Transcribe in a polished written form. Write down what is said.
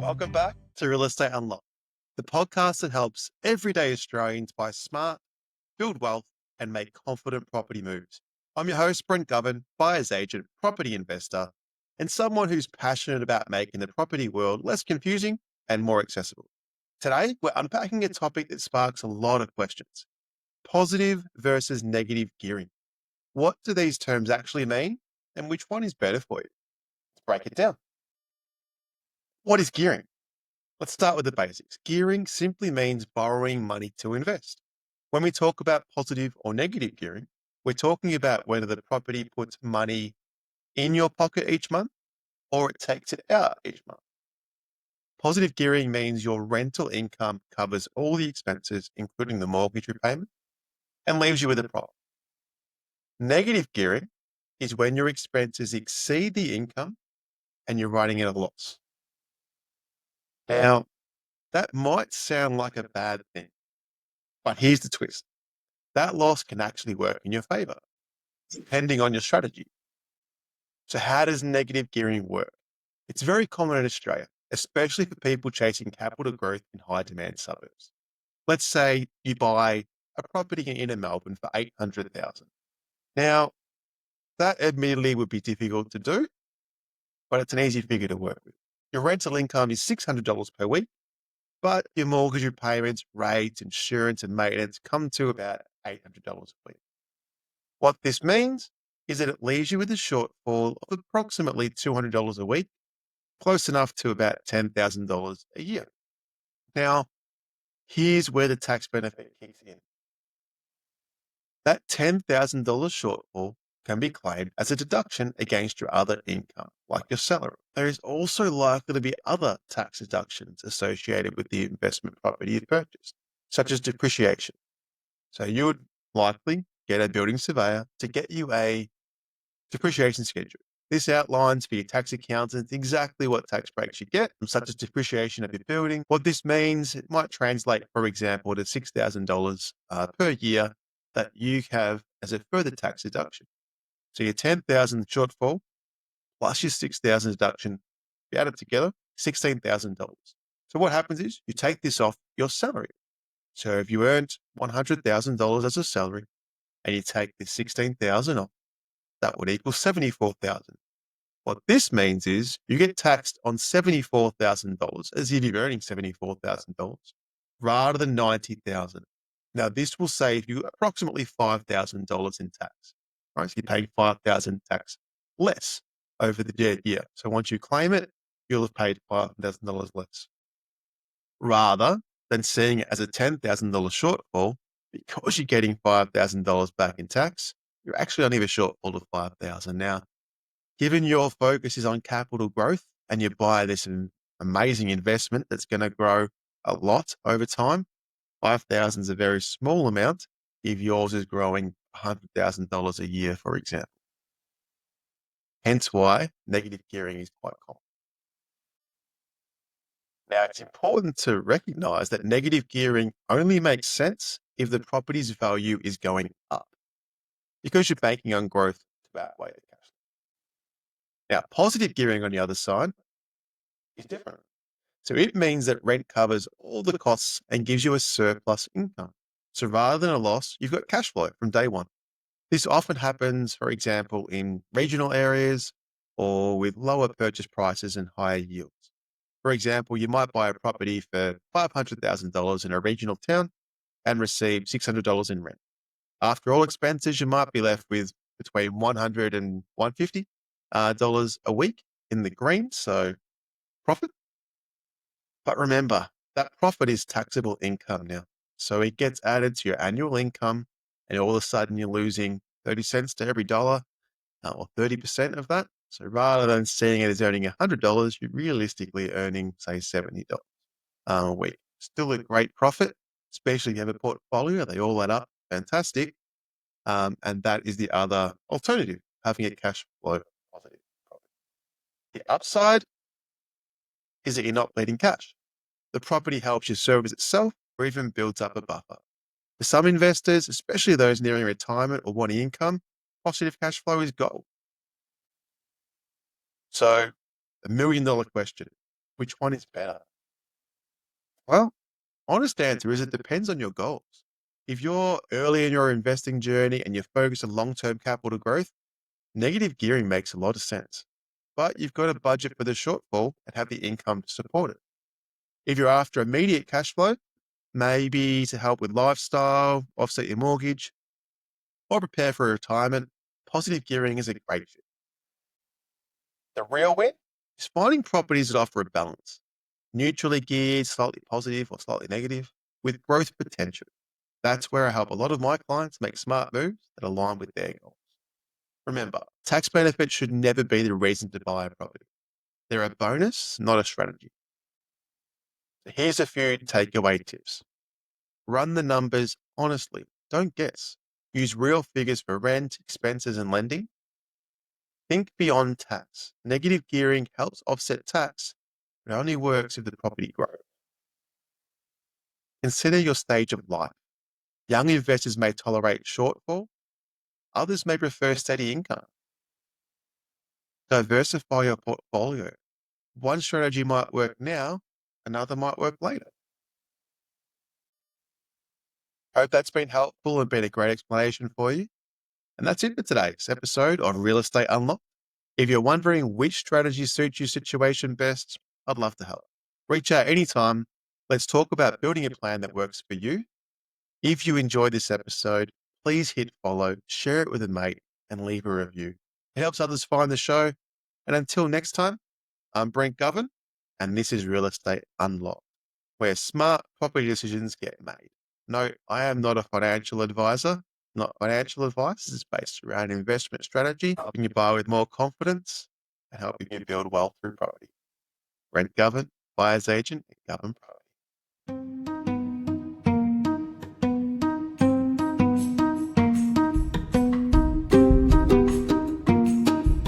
Welcome back to Real Estate Unlocked, the podcast that helps everyday Australians buy smart, build wealth, and make confident property moves. I'm your host, Brent Govan, buyer's agent, property investor, and someone who's passionate about making the property world less confusing and more accessible. Today, we're unpacking a topic that sparks a lot of questions: positive versus negative gearing. What do these terms actually mean, and which one is better for you? Let's break it down. What is gearing? Let's start with the basics. Gearing simply means borrowing money to invest. When we talk about positive or negative gearing, we're talking about whether the property puts money in your pocket each month or it takes it out each month. Positive gearing means your rental income covers all the expenses, including the mortgage repayment, and leaves you with a profit. Negative gearing is when your expenses exceed the income and you're running at a loss. Now, that might sound like a bad thing, but here's the twist. That loss can actually work in your favor, depending on your strategy. So how does negative gearing work? It's very common in Australia, especially for people chasing capital growth in high demand suburbs. Let's say you buy a property in inner Melbourne for 800,000. Now, that admittedly would be difficult to do, but it's an easy figure to work with. Your rental income is $600 per week, but your mortgage repayments, rates, insurance, and maintenance come to about $800 a week. What this means is that it leaves you with a shortfall of approximately $200 a week, close enough to about $10,000 a year. Now, here's where the tax benefit kicks in. That $10,000 shortfall can be claimed as a deduction against your other income, like your salary. There is also likely to be other tax deductions associated with the investment property you purchased, such as depreciation. So you would likely get a building surveyor to get you a depreciation schedule. This outlines for your tax accountants exactly what tax breaks you get, such as depreciation of your building. What this means, it might translate, for example, to $6,000 per year that you have as a further tax deduction. So your 10,000 shortfall plus your 6,000 deduction, if you add it together, $16,000. So what happens is you take this off your salary. So if you earned $100,000 as a salary and you take this 16,000 off, that would equal 74,000. What this means is you get taxed on $74,000 as if you're earning $74,000 rather than 90,000. Now this will save you approximately $5,000 in tax. Right? So you're paying 5,000 tax less over the year. So once you claim it, you'll have paid $5,000 less. Rather than seeing it as a $10,000 shortfall, because you're getting $5,000 back in tax, you're actually only have a shortfall of 5,000. Now, given your focus is on capital growth and you buy this amazing investment that's going to grow a lot over time, 5,000 is a very small amount if yours is growing $100,000 a year, for example. Hence why negative gearing is quite common. Now, it's important to recognize that negative gearing only makes sense if the property's value is going up, because you're banking on growth to outweigh the cash. Now, positive gearing on the other side is different. So it means that rent covers all the costs and gives you a surplus income. So rather than a loss, you've got cash flow from day one. This often happens, for example, in regional areas or with lower purchase prices and higher yields. For example, you might buy a property for $500,000 in a regional town and receive $600 in rent. After all expenses, you might be left with between $100 and $150 a week in the green, so profit. But remember, that profit is taxable income now. So it gets added to your annual income, and all of a sudden you're losing 30 cents to every dollar, or 30% of that. So rather than seeing it as earning $100, you're realistically earning, say, $70 a week. Still a great profit, especially if you have a portfolio. They all add up. Fantastic. And that is the other alternative, having a cash flow positive profit. The upside is that you're not bleeding cash. The property helps you service itself or even builds up a buffer. For some investors, especially those nearing retirement or wanting income, positive cash flow is gold. So, $1 million question. Which one is better? Well, honest answer is it depends on your goals. If you're early in your investing journey and you're focused on long-term capital growth, negative gearing makes a lot of sense. But you've got to budget for the shortfall and have the income to support it. If you're after immediate cash flow, maybe to help with lifestyle, offset your mortgage, or prepare for retirement, positive gearing is a great fit. The real win is finding properties that offer a balance, neutrally geared, slightly positive or slightly negative, with growth potential. That's where I help a lot of my clients make smart moves that align with their goals. Remember, tax benefits should never be the reason to buy a property. They're a bonus, not a strategy. So here's a few takeaway tips. Run the numbers honestly. Don't guess. Use real figures for rent, expenses, and lending. Think beyond tax. Negative gearing helps offset tax, but only works if the property grows. Consider your stage of life. Young investors may tolerate shortfall, others may prefer steady income. Diversify your portfolio. One strategy might work now, another might work later. Hope that's been helpful and been a great explanation for you. And that's it for today's episode on Real Estate Unlocked. If you're wondering which strategy suits your situation best, I'd love to help. Reach out anytime. Let's talk about building a plan that works for you. If you enjoyed this episode, please hit follow, share it with a mate, and leave a review. It helps others find the show. And until next time, I'm Brent Govan, and this is Real Estate Unlocked, where smart property decisions get made. No, I am not a financial advisor. Not financial advice. This is based around investment strategy, helping you buy with more confidence and helping you build wealth through property. Brent Govan, buyer's agent at Govan Pro.